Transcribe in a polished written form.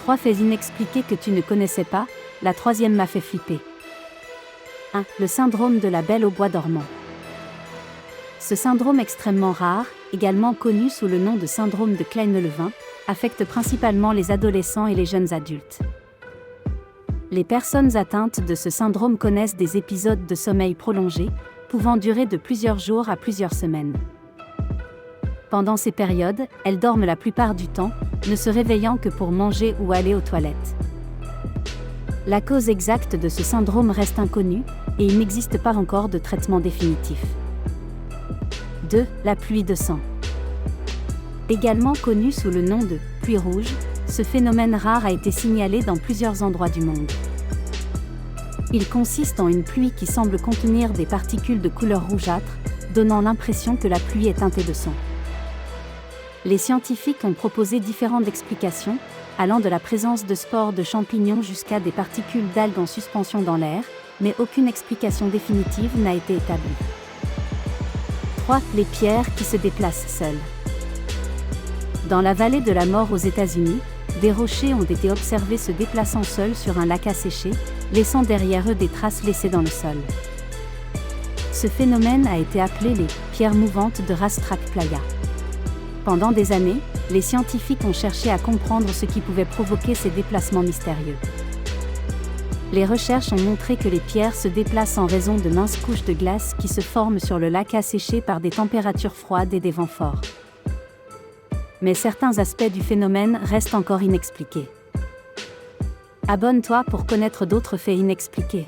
3 faits inexpliqués que tu ne connaissais pas, la troisième m'a fait flipper. 1. Le syndrome de la Belle au bois dormant. Ce syndrome extrêmement rare, également connu sous le nom de syndrome de Kleine-Levin, affecte principalement les adolescents et les jeunes adultes. Les personnes atteintes de ce syndrome connaissent des épisodes de sommeil prolongés, pouvant durer de plusieurs jours à plusieurs semaines. Pendant ces périodes, elles dorment la plupart du temps, ne se réveillant que pour manger ou aller aux toilettes. La cause exacte de ce syndrome reste inconnue, et il n'existe pas encore de traitement définitif. 2. La pluie de sang. Également connu sous le nom de « pluie rouge », ce phénomène rare a été signalé dans plusieurs endroits du monde. Il consiste en une pluie qui semble contenir des particules de couleur rougeâtre, donnant l'impression que la pluie est teintée de sang. Les scientifiques ont proposé différentes explications, allant de la présence de spores de champignons jusqu'à des particules d'algues en suspension dans l'air, mais aucune explication définitive n'a été établie. 3. Les pierres qui se déplacent seules. Dans la vallée de la mort aux États-Unis, des rochers ont été observés se déplaçant seuls sur un lac asséché, laissant derrière eux des traces laissées dans le sol. Ce phénomène a été appelé les « pierres mouvantes de Rastrac Playa ». Pendant des années, les scientifiques ont cherché à comprendre ce qui pouvait provoquer ces déplacements mystérieux. Les recherches ont montré que les pierres se déplacent en raison de minces couches de glace qui se forment sur le lac asséché par des températures froides et des vents forts. Mais certains aspects du phénomène restent encore inexpliqués. Abonne-toi pour connaître d'autres faits inexpliqués.